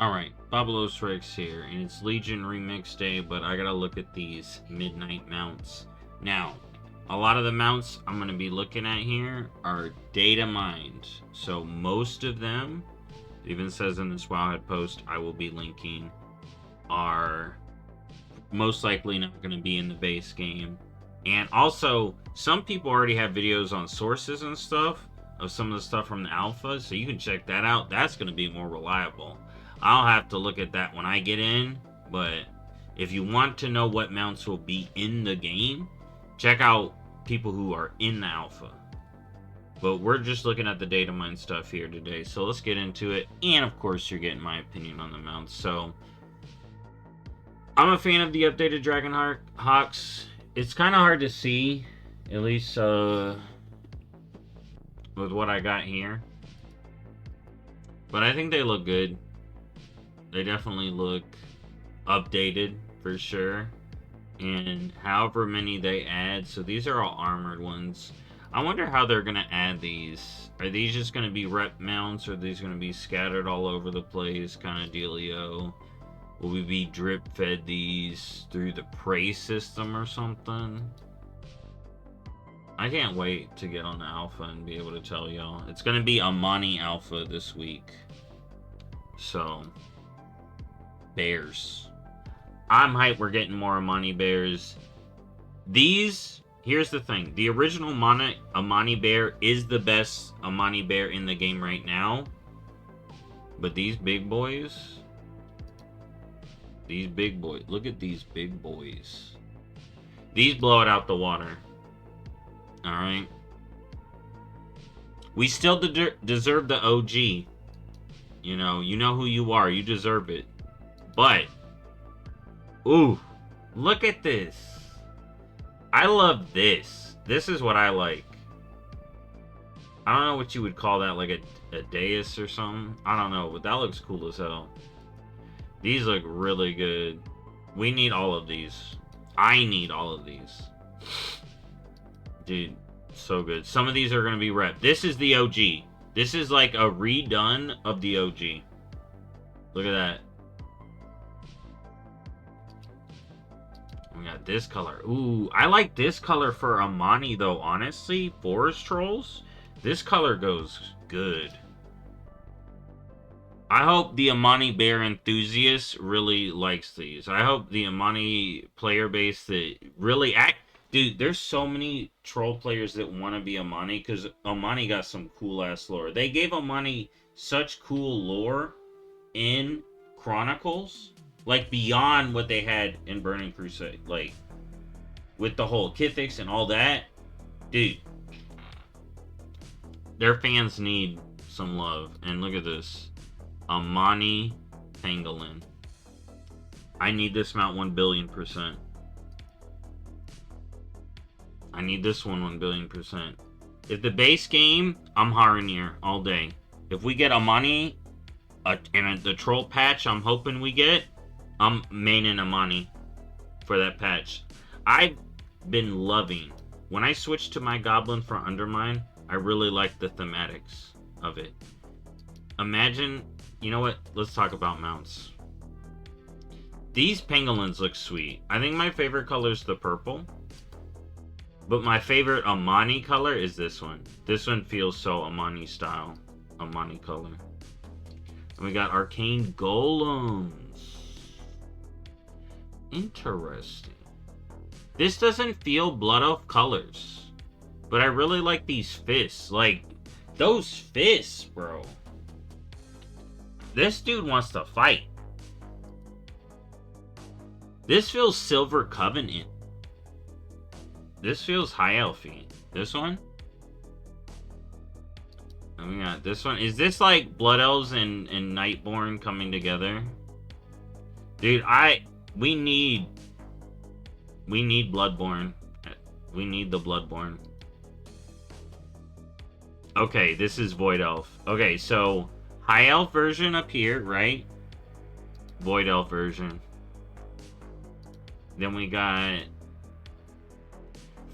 Alright, BobalosRex here, and it's Legion Remix Day, but I gotta look at these midnight mounts. Now, a lot of the mounts I'm gonna be looking at here are data mined. So most of them, it even says in this Wowhead post I will be linking, are most likely not gonna be in the base game. And also, some people already have videos on sources and stuff of some of the stuff from the alpha, so you can check that out. That's gonna be more reliable. I'll have to look at that when I get in, but if you want to know what mounts will be in the game, check out people who are in the alpha. But we're just looking at the data mine stuff here today, so let's get into it. And of course, you're getting my opinion on the mounts. So, I'm a fan of the updated Dragon Hawks. It's kind of hard to see, at least with what I got here. But I think they look good. They definitely look updated for sure. And however many they add, so these are all armored ones. I wonder how they're going to add these. Are these just going to be rep mounts, or are these going to be scattered all over the place kind of dealio? Will we be drip fed these through the prey system or something? I can't wait to get on the alpha and be able to tell y'all. It's going to be Amani alpha this week. So, bears. I'm hyped we're getting more Amani bears. These, here's the thing. The original Amani bear is the best Amani bear in the game right now. But these big boys, look at these big boys. These blow it out the water. Alright. We still deserve the OG. You know who you are. You deserve it. But, ooh, look at this. I love this. This is what I like. I don't know what you would call that, like a dais or something. I don't know, but that looks cool as hell. These look really good. We need all of these. I need all of these. Dude, so good. Some of these are going to be rep. This is the OG. This is like a redone of the OG. Look at that. We got this color. Ooh, I like this color for Amani though, honestly. Forest Trolls. This color goes good. I hope the Amani Bear enthusiast really likes these. I hope the Amani player base that really Dude, there's so many troll players that want to be Amani because Amani got some cool ass lore. They gave Amani such cool lore in Chronicles, like beyond what they had in Burning Crusade, like with the whole Kithics and all that. Dude, their fans need some love. And look at this. Amani Pangolin. I need this mount 1,000,000,000%. I need this one 1,000,000,000%. If the base game, I'm Haranir all day. If we get Amani and the troll patch I'm hoping we get, I'm maining Amani for that patch. I've been loving, when I switched to my Goblin for Undermine, I really like the thematics of it. Imagine, you know what? Let's talk about mounts. These pangolins look sweet. I think my favorite color is the purple. But my favorite Amani color is this one. This one feels so Amani style. Amani color. And we got Arcane Golems. Interesting. This doesn't feel Blood Elf colors. But I really like these fists. Like, those fists, bro. This dude wants to fight. This feels Silver Covenant. This feels High Elfy. This one? And we got this one. Is this like Blood Elves and Nightborn coming together? Dude, we need Bloodborne. We need the Bloodborne. Okay, this is Void Elf. Okay, so High Elf version up here, right? Void Elf version. Then we got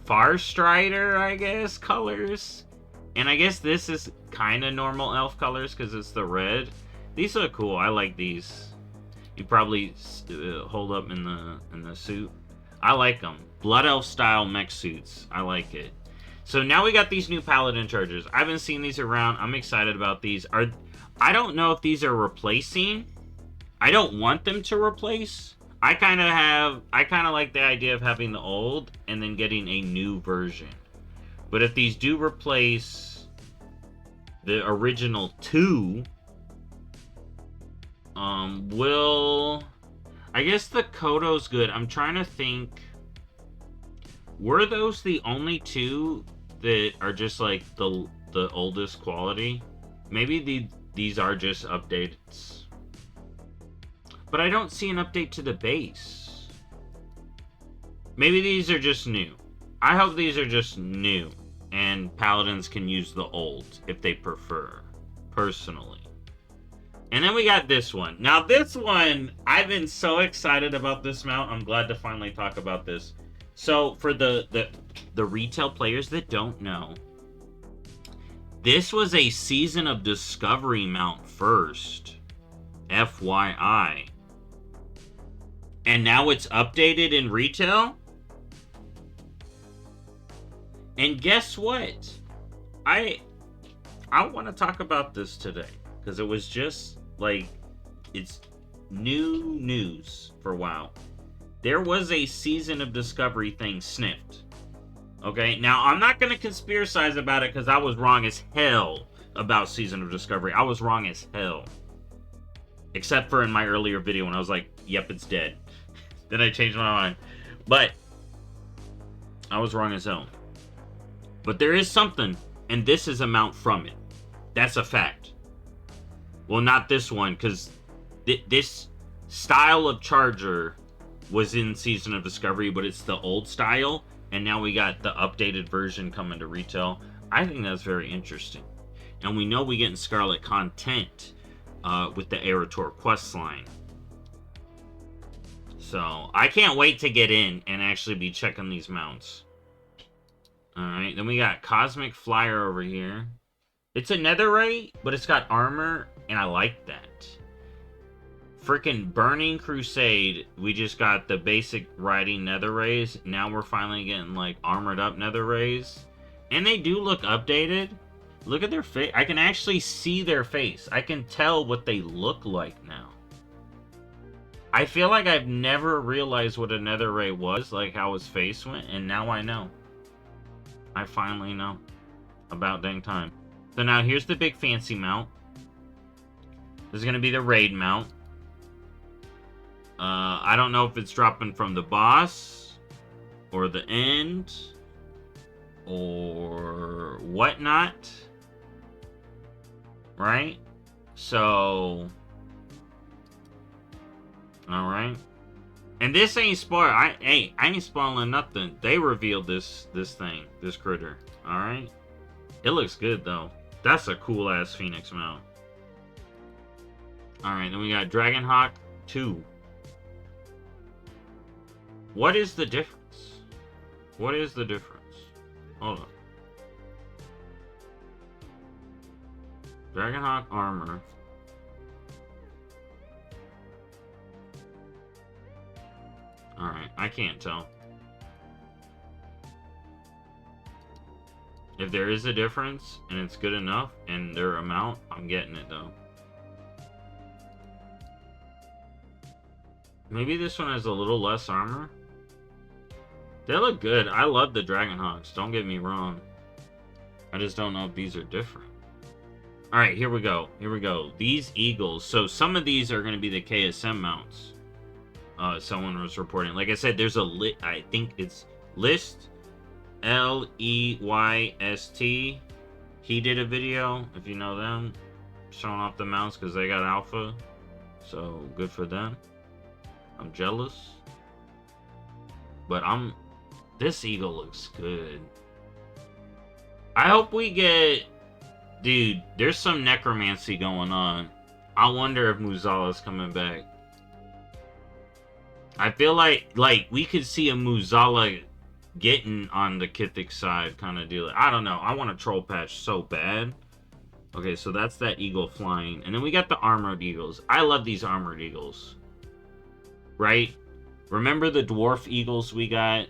Farstrider, I guess, colors. And I guess this is kind of normal elf colors because it's the red. These are cool. I like these. You probably hold up in the suit. I like them. Blood Elf style mech suits. I like it. So now we got these new Paladin Chargers. I haven't seen these around. I'm excited about these. I don't know if these are replacing. I don't want them to replace. I kind of like the idea of having the old and then getting a new version. But if these do replace the original two, I guess the Kodo's good. I'm trying to think. Were those the only two that are just like the oldest quality? Maybe these are just updates. But I don't see an update to the base. Maybe these are just new. I hope these are just new and Paladins can use the old if they prefer, personally. And then we got this one. Now this one, I've been so excited about this mount. I'm glad to finally talk about this. So for the retail players that don't know, this was a Season of Discovery mount first. FYI. And now it's updated in retail? And guess what? I want to talk about this today. Because it was just, like, it's new news for WoW. There was a Season of Discovery thing sniffed. Okay? Now, I'm not going to conspiracize about it because I was wrong as hell about Season of Discovery. I was wrong as hell. Except for in my earlier video when I was like, yep, it's dead. Then I changed my mind. But I was wrong as hell. But there is something, and this is a mount from it. That's a fact. Well, not this one, because this style of charger was in Season of Discovery, but it's the old style, and now we got the updated version coming to retail. I think that's very interesting. And we know we get in Scarlet content with the Erator quest line. So, I can't wait to get in and actually be checking these mounts. Alright, then we got Cosmic Flyer over here. It's a netherite, but it's got armor, and I like that. Freaking Burning Crusade, we just got the basic riding nether rays. Now we're finally getting, like, armored up nether rays. And they do look updated. Look at their face. I can actually see their face. I can tell what they look like now. I feel like I've never realized what a nether ray was, like how his face went, and now I know. I finally know. About dang time. So now here's the big fancy mount. This is going to be the raid mount. I don't know if it's dropping from the boss, or the end, or whatnot. Right? So, alright. And this ain't spoil. I ain't spoiling nothing. They revealed this thing, this critter. Alright? It looks good though. That's a cool ass Phoenix mount. Alright, then we got Dragonhawk 2. What is the difference? What is the difference? Hold on. Dragonhawk armor. Alright, I can't tell. If there is a difference, and it's good enough, and their amount, I'm getting it though. Maybe this one has a little less armor. They look good. I love the Dragonhawks, don't get me wrong. I just don't know if these are different. Alright, here we go. Here we go. These Eagles. So some of these are going to be the KSM mounts. Someone was reporting. Like I said, there's a I think it's List. Leyst. He did a video, if you know them, showing off the mounts because they got alpha. So good for them. I'm jealous. But this eagle looks good. I hope we get... Dude, there's some necromancy going on. I wonder if Muzala's coming back. I feel like we could see a Muzala getting on the Kithic side kind of deal. I don't know. I want a troll patch so bad. Okay, so that's that eagle flying. And then we got the armored eagles. I love these armored eagles. Right? Remember the dwarf eagles we got?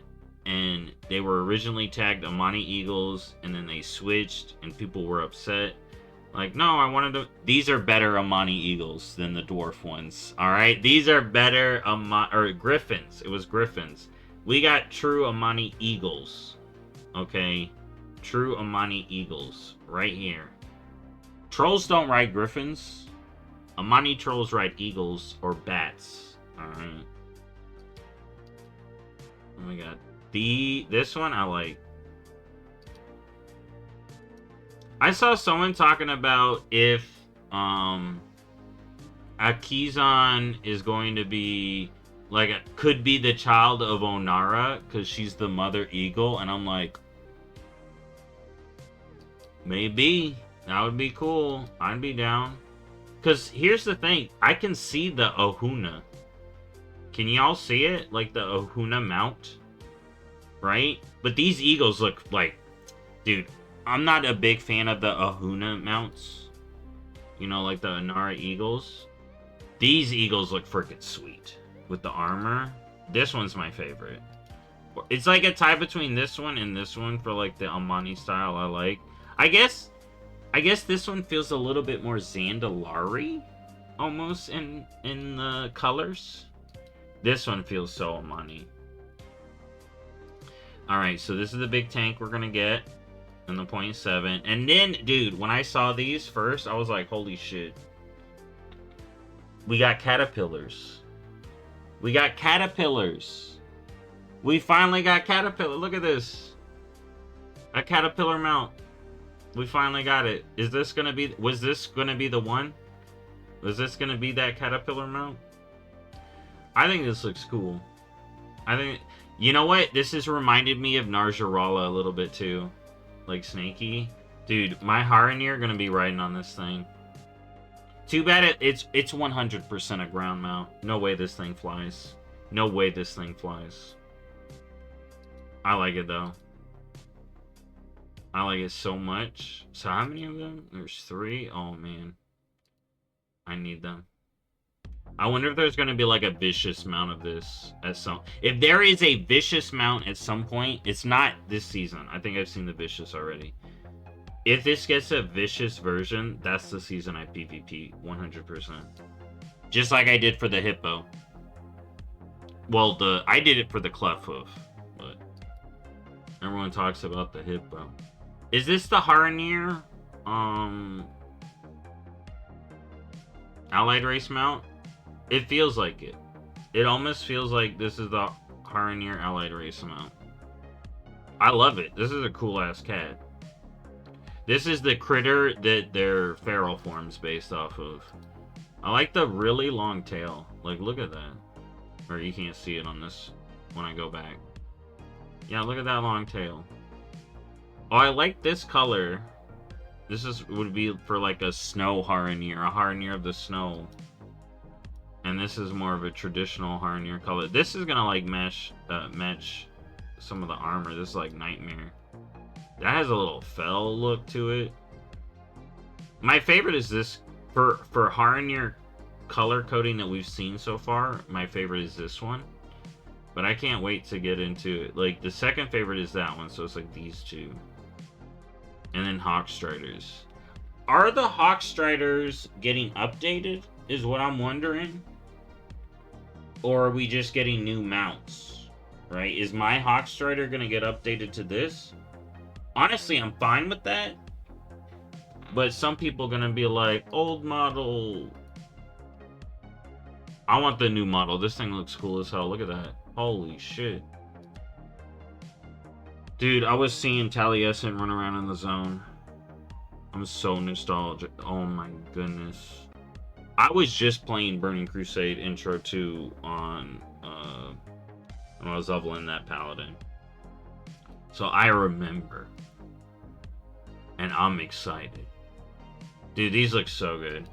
And they were originally tagged Amani eagles, and then they switched, and people were upset. Like, no, I wanted to... These are better Amani eagles than the dwarf ones. Alright? These are better or griffins. It was griffins. We got true Amani eagles. Okay? True Amani eagles. Right here. Trolls don't ride griffins. Amani trolls ride eagles or bats. Alright. Oh my god. This one I like. I saw someone talking about if Akizan is going to be like could be the child of Onara because she's the mother eagle, and I'm like, maybe that would be cool. I'd be down. Because here's the thing, I can see the Ohuna. Can y'all see it? Like the Ohuna mount, right? But these eagles look like, dude. I'm not a big fan of the Ohuna mounts. You know, like the Onara eagles. These eagles look freaking sweet. With the armor. This one's my favorite. It's like a tie between this one and this one for like the Amani style I like. I guess this one feels a little bit more Zandalari. Almost in the colors. This one feels so Amani. Alright, so this is the big tank we're gonna get. And the 0.7. And then, dude, when I saw these first, I was like, holy shit. We got caterpillars. We got caterpillars. We finally got caterpillar. Look at this. A caterpillar mount. We finally got it. Is this gonna be... Was this gonna be the one? Was this gonna be that caterpillar mount? I think this looks cool. I think... You know what? This has reminded me of Narjarala a little bit, too. Like Snaky. Dude, my Haranir gonna be riding on this thing. Too bad it's 100% a ground mount. No way this thing flies. No way this thing flies. I like it though. I like it so much. So how many of them? There's 3. Oh man. I need them. I wonder if there's gonna be like a vicious mount of this at some... If there is a vicious mount at some point, it's not this season. I think I've seen the vicious already. If this gets a vicious version, that's the season I PvP 100%. Just like I did for the hippo. Well, I did it for the Clefhoof, but everyone talks about the hippo. Is this the Haranir allied race mount? It feels like it. It almost feels like this is the Haranir allied race mount. I love it. This is a cool ass cat. This is the critter that their feral form's based off of. I like the really long tail. Like, look at that. Or you can't see it on this when I go back. Yeah, look at that long tail. Oh, I like this color. This would be for like a snow Haranir. A Haranir of the snow. And this is more of a traditional Haranir color. This is gonna like match some of the armor. This is like Nightmare. That has a little fell look to it. My favorite is this for Haranir color coding that we've seen so far. My favorite is this one, but I can't wait to get into it. Like the second favorite is that one, so it's like these two, and then Hawkstriders. Are the Hawkstriders getting updated? Is what I'm wondering. Or are we just getting new mounts? Right? Is my Hawkstrider gonna get updated to this? Honestly, I'm fine with that. But some people are gonna be like, old model. I want the new model. This thing looks cool as hell. Look at that. Holy shit. Dude, I was seeing Taliesin run around in the zone. I'm so nostalgic. Oh my goodness. I was just playing Burning Crusade Intro 2 on, when I was leveling that Paladin. So I remember. And I'm excited. Dude, these look so good.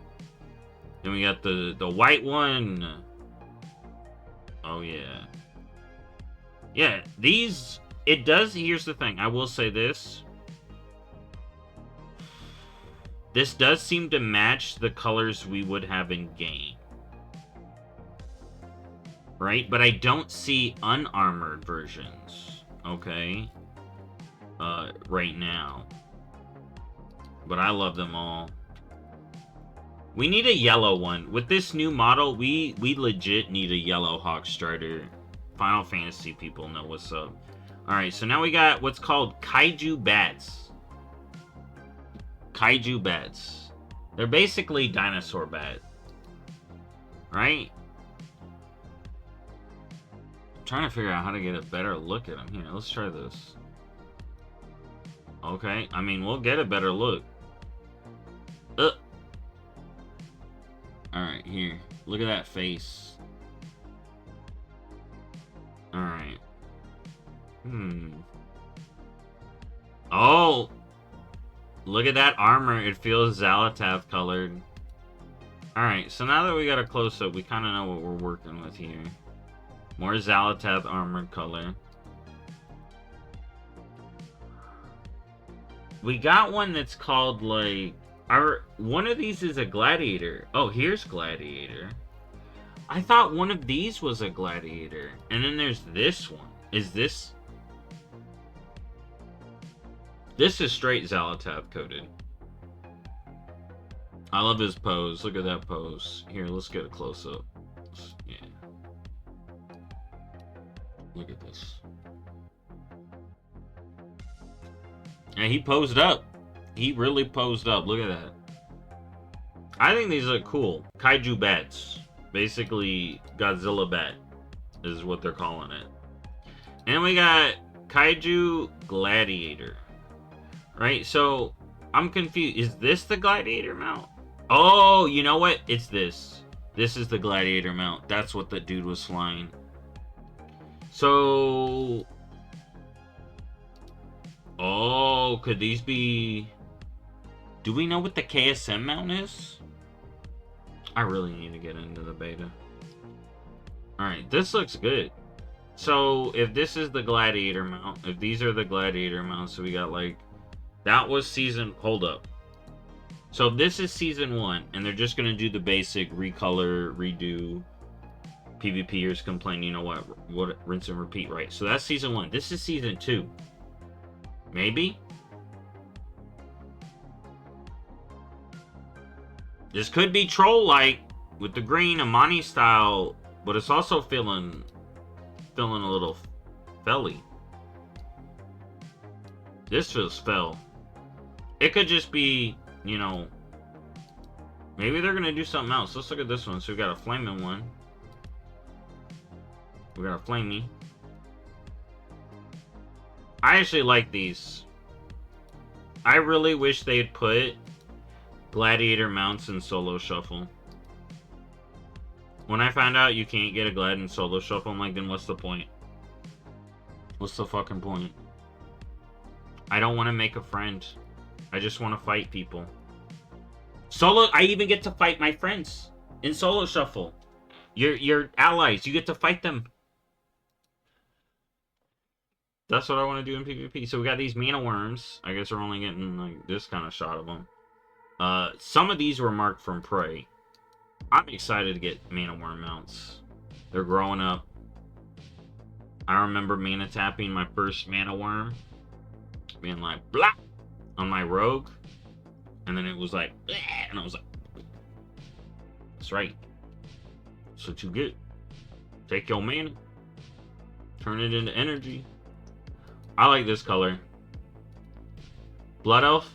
Then we got the white one. Oh, yeah. Yeah, these... It does... Here's the thing. I will say this. This does seem to match the colors we would have in game. Right? But I don't see unarmored versions. Okay. Right now. But I love them all. We need a yellow one. With this new model, we legit need a yellow Hawk Strider. Final Fantasy people know what's up. Alright, so now we got what's called Kaiju Bats. Kaiju Bats. They're basically dinosaur bat. Right? I'm trying to figure out how to get a better look at them. Here, let's try this. Okay, I mean, we'll get a better look. Alright, here. Look at that face. Alright. Oh! Look at that armor. It feels Zalatath colored. Alright, so now that we got a close-up, we kind of know what we're working with here. More Zalatath armored color. We got one that's called, like... one of these is a gladiator. Oh, here's gladiator. I thought one of these was a gladiator. And then there's this one. Is this... This is straight Zalatath coated. I love his pose. Look at that pose. Here, let's get a close-up. Yeah. Look at this. And he posed up. He really posed up. Look at that. I think these look cool. Kaiju bats. Basically, Godzilla bat is what they're calling it. And we got Kaiju Gladiator. Right? So, I'm confused. Is this the Gladiator mount? Oh, you know what? It's this. This is the Gladiator mount. That's what the dude was flying. So... Oh, could these be... Do we know what the KSM mount is? I really need to get into the beta. Alright, this looks good. So, if this is the Gladiator mount, if these are the Gladiator mounts, so we got like... That was season... Hold up. So, if this is season 1, and they're just going to do the basic recolor, redo, PvPers complain, you know what, rinse and repeat, right? So, that's season 1. This is season 2. Maybe? This could be troll-like with the green Amani style, but it's also feeling a little felly. This feels fell. It could just be, you know, maybe they're gonna do something else. Let's look at this one. So we got a flaming one. We got a flamey. I actually like these. I really wish they'd put Gladiator mounts in solo shuffle. When I found out you can't get a Glad in solo shuffle, I'm like, then what's the point? What's the fucking point? I don't want to make a friend. I just want to fight people. Solo, I even get to fight my friends in solo shuffle. Your allies, you get to fight them. That's what I want to do in PvP. So we got these mana worms. I guess we're only getting like this kind of shot of them. Some of these were marked from Prey. I'm excited to get mana worm mounts. They're growing up. I remember mana tapping my first mana worm, being like blah on my rogue, and then it was like bleh, and I was like, that's right. That's what you get. Take your mana, turn it into energy. I like this color. Blood Elf.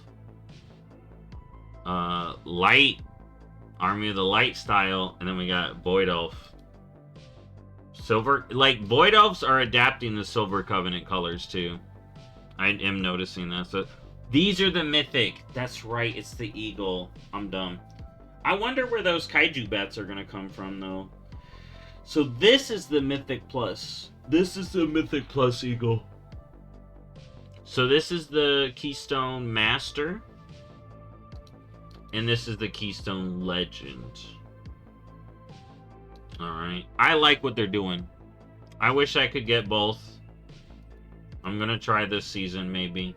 Light. Army of the Light style. And then we got Void Elf. Silver. Like, Void Elves are adapting the Silver Covenant colors, too. I am noticing that. So, these are the Mythic. That's right. It's the Eagle. I'm dumb. I wonder where those Kaiju bats are going to come from, though. So, this is the Mythic Plus. This is the Mythic Plus Eagle. So this is the Keystone Master. And this is the Keystone Legend. Alright. I like what they're doing. I wish I could get both. I'm gonna try this season, maybe.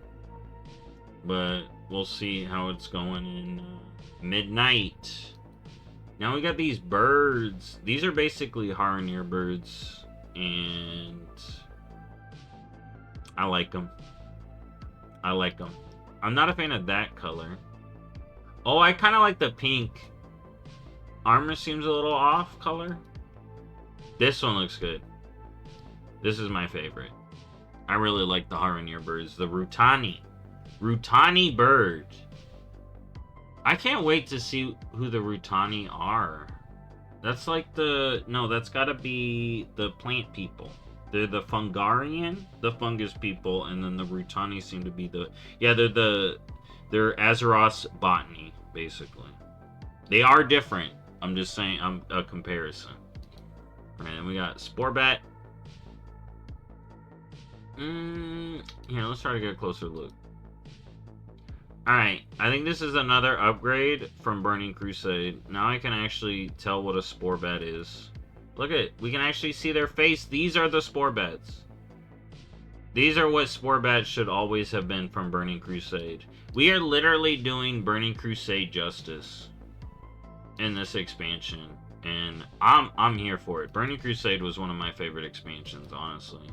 But we'll see how it's going in midnight. Now we got these birds. These are basically Harnier birds, and I like them. I like them. I'm not a fan of that color. Oh, I kind of like the pink. Armor seems a little off color. This one looks good. This is my favorite. I really like the Harnier birds. The Rutani. Rutani bird. I can't wait to see who the Rutani are. That's like the... No, that's gotta be the plant people. They're the Fungarian, the fungus people, and then the Rutani seem to be the... Yeah, they're Azeroth's botany, basically. They are different. I'm just saying, a comparison. Alright, and we got Sporebat. Here, let's try to get a closer look. Alright, I think this is another upgrade from Burning Crusade. Now I can actually tell what a Sporebat is. Look at it. We can actually see their face. These are the Sporebats. These are what Sporebats should always have been from Burning Crusade. We are literally doing Burning Crusade justice in this expansion. And I'm here for it. Burning Crusade was one of my favorite expansions, honestly.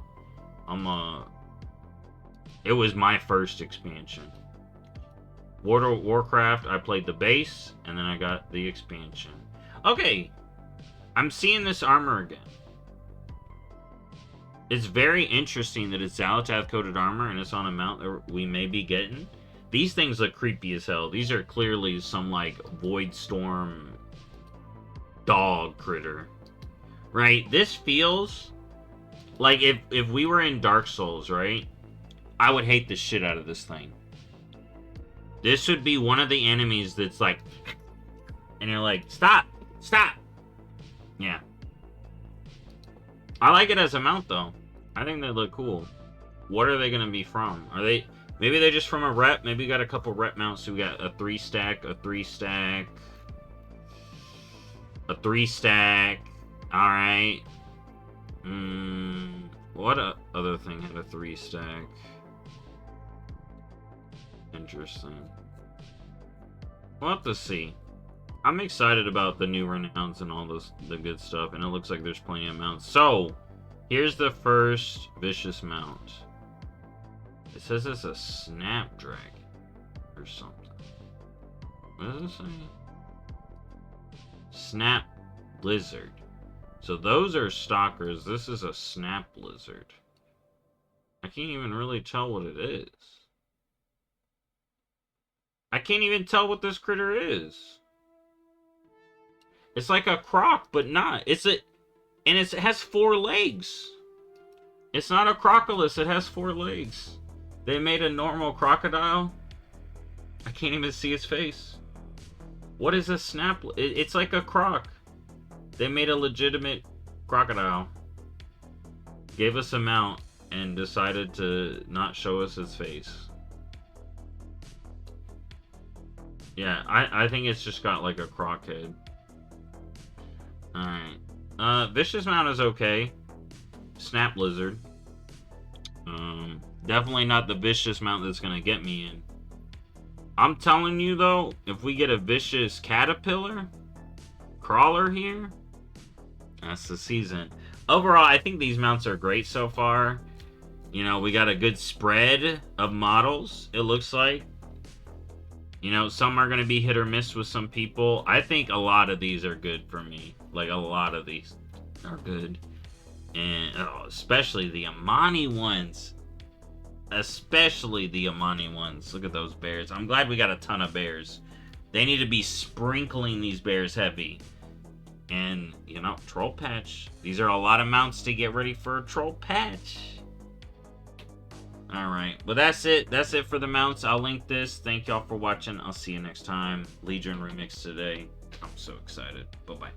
It was my first expansion. World of Warcraft, I played the base, and then I got the expansion. Okay, I'm seeing this armor again. It's very interesting that it's Xalatath coated armor, and it's on a mount that we may be getting. These things look creepy as hell. These are clearly some, like, Void Storm dog critter. Right? This feels like if we were in Dark Souls, right? I would hate the shit out of this thing. This would be one of the enemies that's like... And you're like, stop! Stop! Yeah. I like it as a mount, though. I think they look cool. What are they going to be from? Are they... Maybe they're just from a rep. Maybe we got a couple rep mounts. So we got a 3-stack, a 3-stack... A 3-stack. Alright. What other thing had a 3-stack? Interesting. We'll have to see. I'm excited about the new renowns and all the good stuff, and it looks like there's plenty of mounts. So, here's the first vicious mount. It says it's a Snapdragon or something. What does it say? Snap Lizard. So those are stalkers. This is a Snap Lizard. I can't even really tell what it is. I can't even tell what this critter is. It's like a croc, but not. And it has 4 legs. It's not a crocolus. It has 4 legs. They made a normal crocodile. I can't even see its face. What is a snap? It's like a croc. They made a legitimate crocodile. Gave us a mount and decided to not show us its face. Yeah, I think it's just got like a croc head. Alright. Vicious mount is okay. Snap Lizard. Definitely not the vicious mount that's gonna get me in. I'm telling you though, if we get a vicious caterpillar crawler here, that's the season. Overall, I think these mounts are great so far. You know, we got a good spread of models, it looks like. You know, some are going to be hit or miss with some people. I think a lot of these are good for me. Like, a lot of these are good. And especially the Amani ones. Especially the Amani ones. Look at those bears. I'm glad we got a ton of bears. They need to be sprinkling these bears heavy. And, you know, Troll Patch. These are a lot of mounts to get ready for a Troll Patch. Alright, well that's it. That's it for the mounts. I'll link this. Thank y'all for watching. I'll see you next time. Legion Remix today. I'm so excited. Bye-bye.